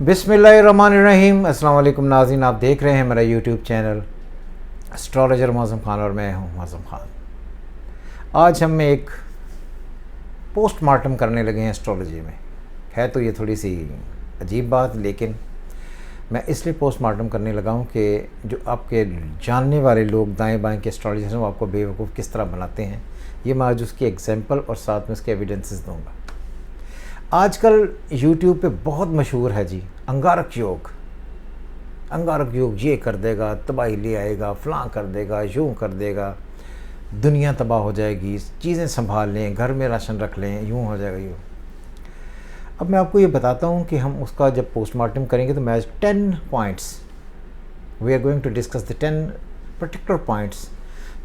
बिस्मिल्लाहिर्रहमानिर्रहीम। अस्सलाम वालेकुम नाज़रीन, आप देख रहे हैं मेरा YouTube channel astrologer Mauzam Khan और मैं हूं मौज़म ख़ान। आज हम एक पोस्टमार्टम करने लगे हैं एस्ट्रोलॉजी में। है तो ये थोड़ी सी अजीब बात, लेकिन मैं इसलिए पोस्टमार्टम करने लगा हूं कि जो आपके जानने वाले लोग दाएं बाएं के एस्ट्रोलॉजर्स हैं वो आपको बेवकूफ़ किस तरह बनाते हैं, ये मैं आज उसकी एग्जाम्पल और साथ में उसके एविडेंसेस दूँगा। आजकल यूट्यूब पे बहुत मशहूर है जी अंगारक योग। अंगारक योग ये कर देगा, तबाही ले आएगा, फ़लाँ कर देगा, यूँ कर देगा, दुनिया तबाह हो जाएगी, चीज़ें संभाल लें, घर में राशन रख लें, यूँ हो जाएगा यूँ। अब मैं आपको ये बताता हूँ कि हम उसका जब पोस्टमार्टम करेंगे तो मैं 10 points we are going to discuss the 10 particular points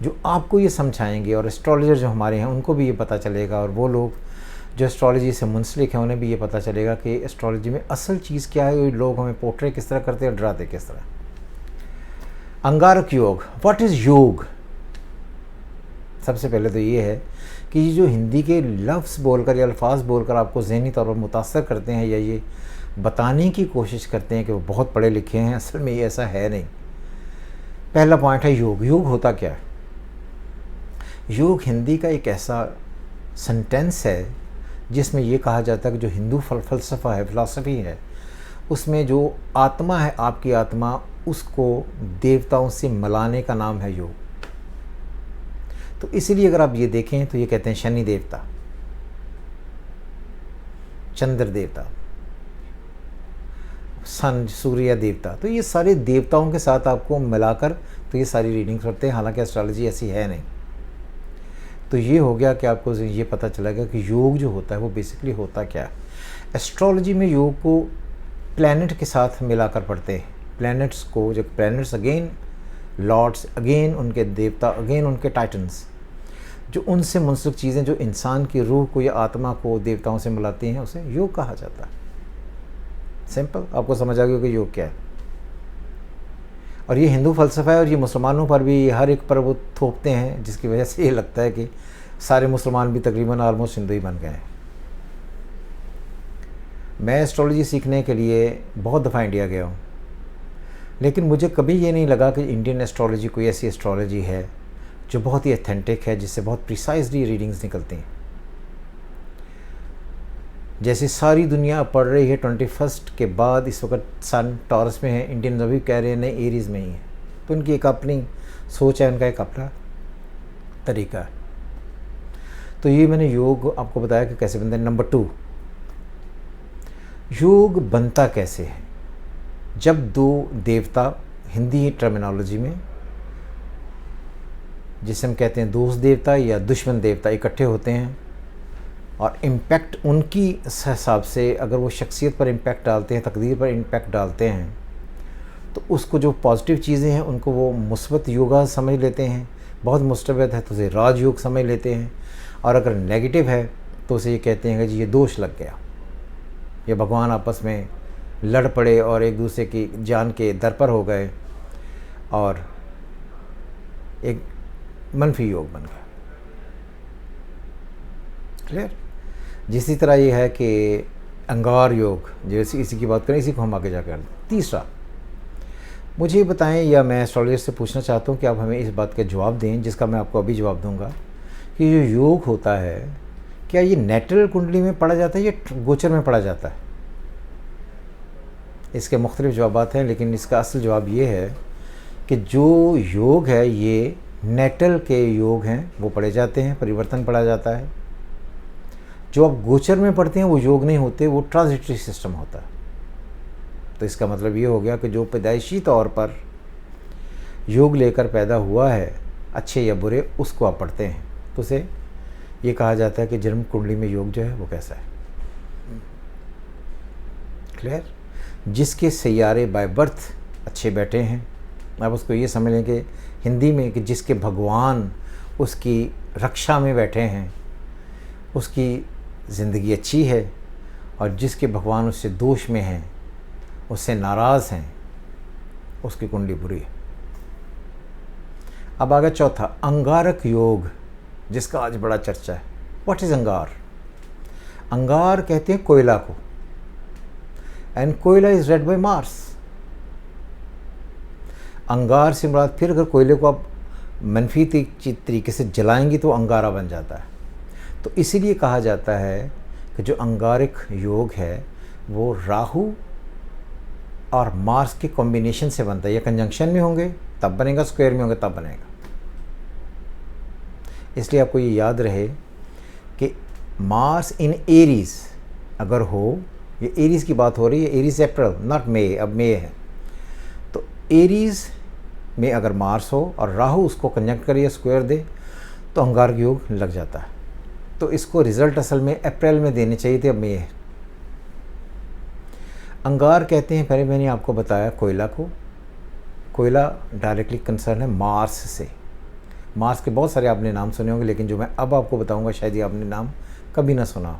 जो आपको ये समझाएंगे, और एस्ट्रोलॉजर जो हमारे हैं उनको भी ये पता चलेगा, और वो लोग जो एस्ट्रोलॉजी से मुंसलिक हैं उन्हें भी ये पता चलेगा कि एस्ट्रोलॉजी में असल चीज़ क्या है, लोग हमें पोर्ट्रे किस तरह करते हैं और डराते किस तरह। अंगारक योग, व्हाट इज़ योग? सबसे पहले तो ये है कि ये जो हिंदी के लफ्ज़ बोलकर या अल्फाज बोलकर आपको ज़हनी तौर पर मुतासर करते हैं या ये बताने की कोशिश करते हैं कि वो बहुत पढ़े लिखे हैं, असल में ये ऐसा है नहीं। पहला पॉइंट है योग। योग होता क्या है? योग हिंदी का एक ऐसा सेंटेंस है जिसमें ये कहा जाता है कि जो हिंदू फ़लसफ़ा है, फ़िलासफ़ी है, उसमें जो आत्मा है, आपकी आत्मा, उसको देवताओं से मिलाने का नाम है योग। तो इसीलिए अगर आप ये देखें तो ये कहते हैं शनि देवता, चंद्र देवता, सन सूर्य देवता, तो ये सारे देवताओं के साथ आपको मिलाकर तो ये सारी रीडिंग करते हैं। हालांकि एस्ट्रोलॉजी ऐसी है नहीं। तो ये हो गया कि आपको ये पता चलेगा कि योग जो होता है वो बेसिकली होता क्या है। एस्ट्रोलॉजी में योग को प्लैनेट के साथ मिलाकर पढ़ते हैं। प्लैनेट्स को, जो प्लैनेट्स अगेन लॉर्ड्स, अगेन उनके देवता, अगेन उनके टाइटन्स, जो उनसे मुंसलिक चीज़ें जो इंसान की रूह को या आत्मा को देवताओं से मिलाती हैं, उसे योग कहा जाता है। सिंपल, आपको समझ आ गया कि योग क्या है। और ये हिंदू फ़लसफ़ा है और ये मुसलमानों पर भी हर एक पर वो थोपते हैं, जिसकी वजह से ये लगता है कि सारे मुसलमान भी तकरीबन ऑलमोस्ट हिंदू ही बन गए हैं। मैं एस्ट्रोलॉजी सीखने के लिए बहुत दफ़ा इंडिया गया हूँ, लेकिन मुझे कभी ये नहीं लगा कि इंडियन एस्ट्रोलॉजी कोई ऐसी एस्ट्रोलॉजी है जो बहुत ही ऑथेंटिक है, जिससे बहुत प्रिसाइजली रीडिंग्स निकलती हैं। जैसे सारी दुनिया पढ़ रही है 21st के बाद, इस वक्त सन टॉरस में है, इंडियन अभी कह रहे हैं नहीं एरीज़ में ही है, तो उनकी एक अपनी सोच है, उनका एक अपना तरीका है। तो ये मैंने योग आपको बताया कि कैसे बनता है। नंबर 2, योग बनता कैसे है? जब दो देवता, हिंदी टर्मिनोलॉजी में जिसे हम कहते हैं दोस्त देवता या दुश्मन देवता, इकट्ठे होते हैं और इम्पैक्ट उनकी हिसाब से, अगर वो शख्सियत पर इम्पैक्ट डालते हैं, तकदीर पर इम्पैक्ट डालते हैं, तो उसको जो पॉजिटिव चीज़ें हैं उनको वो मुस्बत योगा समझ लेते हैं, बहुत मुस्तबद है तो उसे राजयोग समझ लेते हैं, और अगर नेगेटिव है तो उसे ये कहते हैं कि जी ये दोष लग गया, ये भगवान आपस में लड़ पड़े और एक दूसरे की जान के दर पर हो गए और एक मनफी योग बन गया। क्लियर? जिसी तरह ये है कि अंगार योग, जैसे इसी की बात करें, इसी को हम आगे जाकर। तीसरा, मुझे बताएं, या मैं एस्ट्रोलॉजर से पूछना चाहता हूँ कि आप हमें इस बात का जवाब दें, जिसका मैं आपको अभी जवाब दूंगा, कि जो योग होता है क्या ये नेटल कुंडली में पढ़ा जाता है या गोचर में पढ़ा जाता है? इसके मुख्तलिफ जवाब हैं, लेकिन इसका असल जवाब ये है कि जो योग है ये नेटल के योग हैं, वो पढ़े जाते हैं, परिवर्तन पढ़ा जाता है। जो आप गोचर में पढ़ते हैं वो योग नहीं होते, वो ट्रांजिटरी सिस्टम होता है। तो इसका मतलब ये हो गया कि जो पैदाइशी तौर पर योग लेकर पैदा हुआ है, अच्छे या बुरे, उसको आप पढ़ते हैं, तो उसे ये कहा जाता है कि जन्म कुंडली में योग जो है वो कैसा है। क्लियर? जिसके सैयारे बाय बर्थ अच्छे बैठे हैं, आप उसको ये समझ लें कि हिंदी में कि जिसके भगवान उसकी रक्षा में बैठे हैं, उसकी ज़िंदगी अच्छी है, और जिसके भगवान उससे दोष में हैं, उससे नाराज़ हैं, उसकी कुंडली बुरी है। अब आगे चौथा, अंगारक योग, जिसका आज बड़ा चर्चा है। व्हाट इज़ अंगार? अंगार कहते हैं कोयला को। एंड कोयला इज रेड बाय मार्स। अंगार से मुराद, फिर अगर कोयले को आप मनफी तरीके से जलाएंगे तो अंगारा बन जाता है। तो इसीलिए कहा जाता है कि जो अंगारिक योग है वो राहु और मार्स के कॉम्बिनेशन से बनता है। या कंजंक्शन में होंगे तब बनेगा, स्क्वायर में होंगे तब बनेगा। इसलिए आपको ये याद रहे कि मार्स इन एरीज अगर हो, ये एरीज की बात हो रही है, एरीज अप्रैल नॉट मे, अब मे है, तो एरीज में अगर मार्स हो और राहु उसको कंजंक्ट करे या स्क्वायर दे तो अंगारक योग लग जाता है। तो इसको रिजल्ट असल में अप्रैल में देने चाहिए थे, अब मे है। अंगार कहते हैं, पहले मैंने आपको बताया कोयला को, कोयला डायरेक्टली कंसर्न है मार्स से। मार्स के बहुत सारे आपने नाम सुने होंगे, लेकिन जो मैं अब आपको बताऊंगा शायद ही आपने नाम कभी ना सुना हो।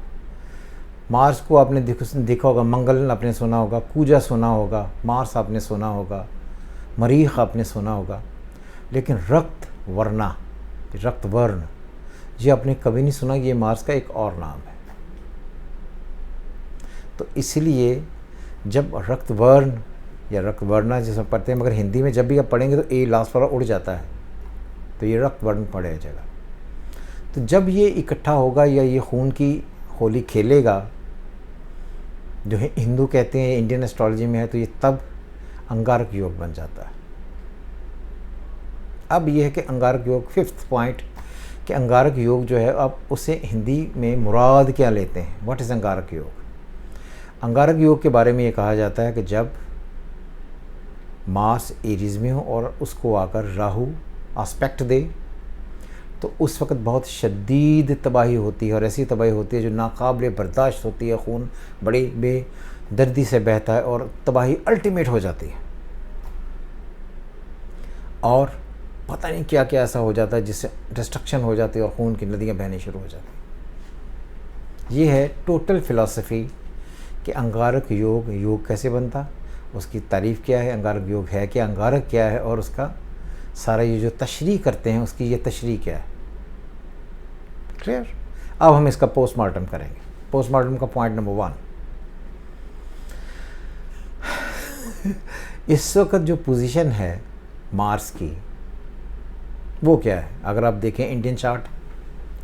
मार्स को आपने देखा होगा, मंगल आपने सुना होगा, कूजा सुना होगा, मार्स आपने सुना होगा, मरीख आपने सुना होगा, लेकिन रक्त वर्ण ये आपने कभी नहीं सुना कि ये मार्स का एक और नाम है। तो इसलिए जब रक्तवर्ण या रक्तवर्णा जिसे पढ़ते हैं, मगर हिंदी में जब भी आप पढ़ेंगे तो ए लास्ट वाला उड़ जाता है, तो ये रक्तवर्ण पढ़ा जाएगा। तो जब ये इकट्ठा होगा या ये खून की होली खेलेगा, जो है हिंदू कहते हैं, इंडियन एस्ट्रोलॉजी में है, तो ये तब अंगारक योग बन जाता है। अब ये है कि अंगारक योग, फिफ्थ पॉइंट, कि अंगारक योग जो है अब उसे हिंदी में मुराद क्या लेते हैं, व्हाट इज़ अंगारक योग। अंगारक योग के बारे में ये कहा जाता है कि जब मार्स एरीज में हो और उसको आकर राहु एस्पेक्ट दे तो उस वक़्त बहुत शदीद तबाही होती है, और ऐसी तबाही होती है जो नाकाबिले बर्दाश्त होती है। खून बड़ी बेदर्दी से बहता है और तबाही अल्टीमेट हो जाती है, और पता नहीं क्या क्या ऐसा हो जाता है जिससे डिस्ट्रक्शन हो जाती है और खून की नदियाँ बहनी शुरू हो जाती हैं। ये है टोटल फ़िलासफ़ी कि अंगारक योग कैसे बनता, उसकी तारीफ़ क्या है, अंगारक योग है क्या, अंगारक क्या है, और उसका सारा ये जो तशरीह करते हैं उसकी ये तशरीह क्या है। क्लियर। अब हम इसका पोस्टमार्टम करेंगे। पोस्टमार्टम का पॉइंट नंबर 1, इस वक्त जो पोजीशन है मार्स की वो क्या है। अगर आप देखें इंडियन चार्ट,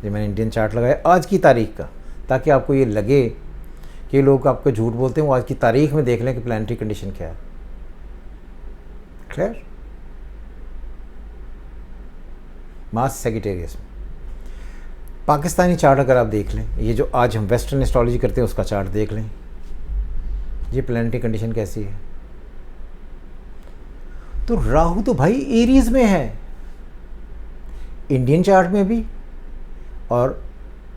ये मैंने इंडियन चार्ट लगाया आज की तारीख का, ताकि आपको ये लगे कि लोग आपको झूठ बोलते हैं, वो आज की तारीख में देख लें कि प्लानिटरी कंडीशन क्या है। क्लियर। मार्स सेजिटेरियस में पाकिस्तानी चार्ट अगर आप देख लें, ये जो आज हम वेस्टर्न एस्ट्रोलॉजी करते हैं उसका चार्ट देख लें, ये प्लानिटरी कंडीशन कैसी है। तो राहु तो भाई एरीज में है, इंडियन चार्ट में भी और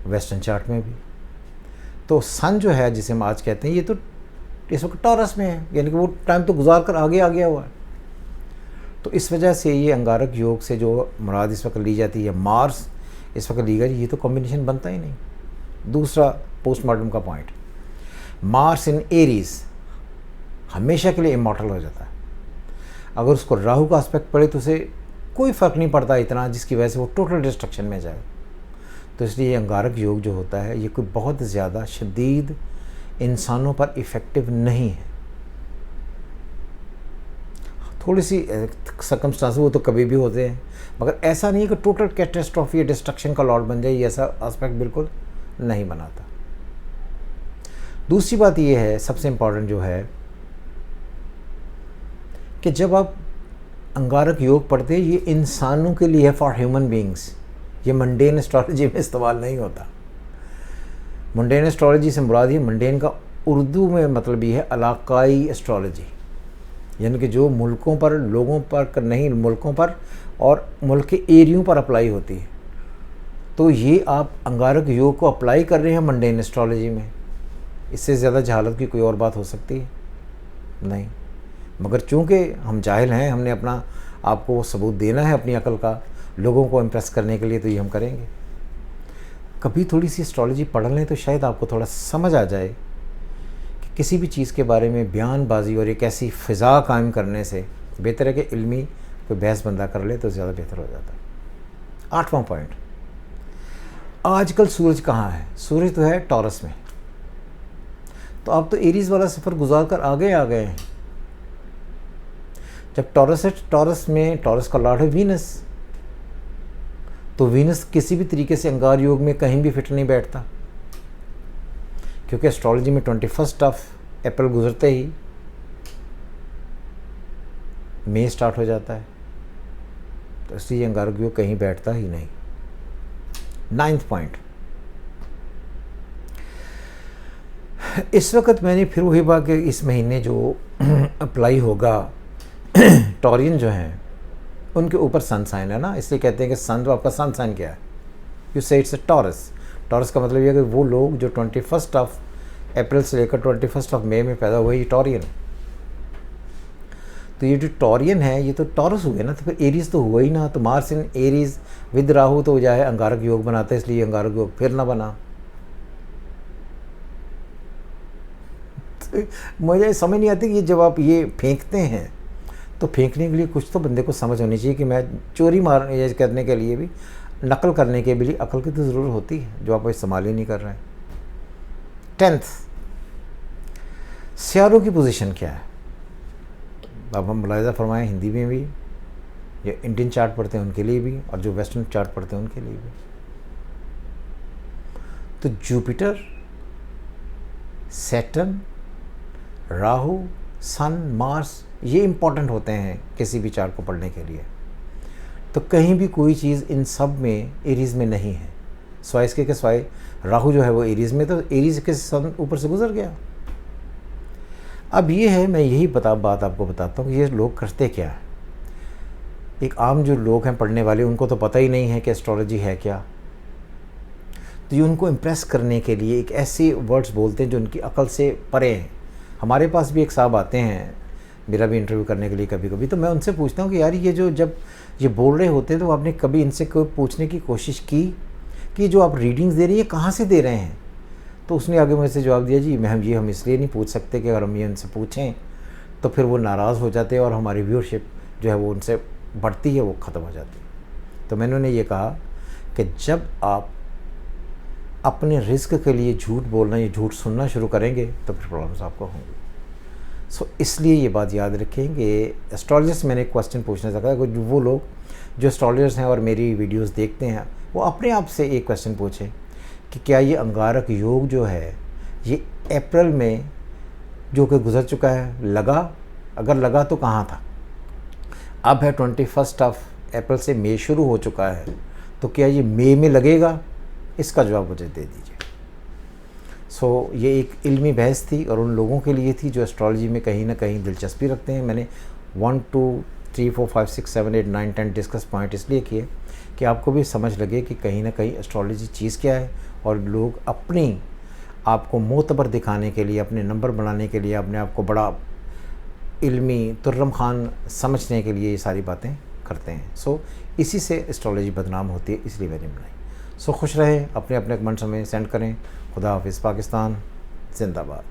वेस्टर्न चार्ट में भी। तो सन जो है जिसे हम आज कहते हैं, ये तो इस वक्त टॉरस में है, यानी कि वो टाइम तो गुजार कर आगे आ गया हुआ है। तो इस वजह से ये अंगारक योग से जो मुराद इस वक्त ली जाती है, मार्स इस वक्त ली गई, ये तो कॉम्बिनेशन बनता ही नहीं। दूसरा पोस्टमार्टम का पॉइंट, मार्स इन एरीज हमेशा के लिए इमॉर्टल हो जाता है। अगर उसको राहु का एस्पेक्ट पड़े तो उसे कोई फ़र्क नहीं पड़ता इतना, जिसकी वजह से वो टोटल डिस्ट्रक्शन में जाए। तो इसलिए ये अंगारक योग जो होता है ये कोई बहुत ज़्यादा शदीद इंसानों पर इफ़ेक्टिव नहीं है। थोड़ी सी सर्कमस्टांस वो तो कभी भी होते हैं, मगर ऐसा नहीं है कि टोटल कैटास्ट्रॉफी या डिस्ट्रक्शन का लॉर्ड बन जाए, ये ऐसा एस्पेक्ट बिल्कुल नहीं बनाता। दूसरी बात ये है, सबसे इम्पॉर्टेंट जो है, कि जब आप अंगारक योग पढ़ते हैं ये इंसानों के लिए है, फॉर ह्यूमन बींग्स। ये मंडेन एस्ट्रोलॉजी में इस्तेमाल नहीं होता। मंडेन एस्ट्रोलॉजी से मुराद ही, मंडेन का उर्दू में मतलब ये है इलाकाई एस्ट्रोलॉजी, यानी कि जो मुल्कों पर, लोगों पर नहीं, मुल्कों पर और मुल्क के एरियों पर अप्लाई होती है। तो ये आप अंगारक योग को अप्लाई कर रहे हैं मंडेन एस्ट्रोलॉजी में, इससे ज़्यादा जहालत की कोई और बात हो सकती है नहीं। मगर चूँकि हम जाहिल हैं, हमने अपना आपको सबूत देना है अपनी अकल का, लोगों को इम्प्रेस करने के लिए, तो ये हम करेंगे। कभी थोड़ी सी एस्ट्रोलॉजी पढ़ लें तो शायद आपको थोड़ा समझ आ जाए कि किसी भी चीज़ के बारे में बयानबाजी और एक ऐसी फ़िज़ा कायम करने से बेहतर है कि इल्मी कोई बहस बंदा कर ले तो ज़्यादा बेहतर हो जाता है। 8वां पॉइंट, आजकल सूरज कहाँ है। सूरज तो है टॉरस में। तो आप तो एरीज वाला सफ़र गुजार कर आगे आ गए हैं। जब टॉरस है, टॉरस में टॉरस का लॉर्ड है वीनस, तो वीनस किसी भी तरीके से अंगार योग में कहीं भी फिट नहीं बैठता, क्योंकि एस्ट्रोलॉजी में 21 अप्रैल गुजरते ही मई स्टार्ट हो जाता है, तो इसलिए अंगारक योग कहीं बैठता ही नहीं। 9th पॉइंट, इस वक्त मैंने फिर वही बात कि इस महीने जो अप्लाई होगा टॉरियन जो हैं उनके ऊपर सन साइन है ना, इसलिए कहते हैं कि सन, तो आपका सन साइन क्या है? यू से इट्स अ टॉरस। टॉरस का मतलब ये है कि वो लोग जो 21 अप्रैल से लेकर 21 मई में पैदा हुए, ये टॉरियन। तो ये जो टॉरियन है ये तो टॉरस हुए ना, तो फिर एरीज तो हुआ ही ना। तो Mars in Aries with Rahu तो जो है अंगारक योग बनाता है, इसलिए अंगारक योग फिर ना बना। तो मुझे समझ नहीं आती कि जब आप ये फेंकते हैं तो फेंकने के लिए कुछ तो बंदे को समझ होनी चाहिए कि मैं चोरी मार ये करने के लिए भी, नकल करने के लिए अकल की तो ज़रूरत होती है, जो आप इस्तेमाल ही नहीं कर रहे हैं। 10th, सियारों की पोजीशन क्या है? अब हम मुलाहिज़ा फरमाएं हिंदी में भी, जो इंडियन चार्ट पढ़ते हैं उनके लिए भी, और जो वेस्टर्न चार्ट पढ़ते हैं उनके लिए भी। तो जुपिटर, सैटर्न, राहु, सन, मार्स, ये इम्पॉर्टेंट होते हैं किसी भी चार्ट को पढ़ने के लिए। तो कहीं भी कोई चीज़ इन सब में एरीज़ में नहीं है, स्वाइस के स्वाय राहु जो है वो एरीज़ में, तो एरीज़ के सन ऊपर से गुजर गया। अब ये है, मैं यही बात आपको बताता हूँ कि ये लोग करते क्या है। एक आम जो लोग हैं पढ़ने वाले, उनको तो पता ही नहीं है कि एस्ट्रोलॉजी है क्या, तो ये उनको इम्प्रेस करने के लिए एक ऐसे वर्ड्स बोलते हैं जो उनकी अकल से परे हैं। हमारे पास भी एक साहब आते हैं, मेरा भी इंटरव्यू करने के लिए कभी कभी, तो मैं उनसे पूछता हूँ कि यार ये जो जब ये बोल रहे होते हैं तो आपने कभी इनसे कोई पूछने की कोशिश की कि जो आप रीडिंग्स दे रही है कहाँ से दे रहे हैं? तो उसने आगे मुझसे जवाब दिया, जी मैम ये हम इसलिए नहीं पूछ सकते कि अगर हम ये उनसे पूछें तो फिर वो नाराज़ हो जाते हैं और हमारी व्यूअरशिप जो है वो उनसे बढ़ती है, वो ख़त्म हो जाती है। तो मैंने उन्हें ये कहा कि जब आप अपने रिस्क के लिए झूठ बोलना या झूठ सुनना शुरू करेंगे तो फिर प्रॉब्लम्स आपको होंगी। सो इसलिए ये बात याद रखें कि एस्ट्रोलॉजर्स, मैंने एक क्वेश्चन पूछना चाहा कि वो लोग जो एस्ट्रोलॉजर्स हैं और मेरी वीडियोस देखते हैं, वो अपने आप से एक क्वेश्चन पूछें कि क्या ये अंगारक योग जो है ये अप्रैल में जो कि गुजर चुका है लगा? अगर लगा तो कहाँ था? अब है 21 अप्रैल से मई शुरू हो चुका है, तो क्या ये मई में लगेगा? इसका जवाब मुझे दे दीजिए। सो ये एक इल्मी बहस थी और उन लोगों के लिए थी जो एस्ट्रोलॉजी में कहीं ना कहीं दिलचस्पी रखते हैं। मैंने 1 2 3 4 5 6 7 8 9 10 डिस्कस पॉइंट इसलिए किए कि आपको भी समझ लगे कि कहीं ना कहीं एस्ट्रोलॉजी चीज़ क्या है, और लोग अपनी आपको मोतबर दिखाने के लिए, अपने नंबर बनाने के लिए, अपने आप को बड़ा इल्मी तुर्रम खान समझने के लिए ये सारी बातें करते हैं। सो इसी से एस्ट्रोलॉजी बदनाम होती है, इसलिए मैंने बनाई। सो खुश रहें, अपने अपने कमेंट्स हमें सेंड करें। खुदा हाफिज़। पाकिस्तान जिंदाबाद।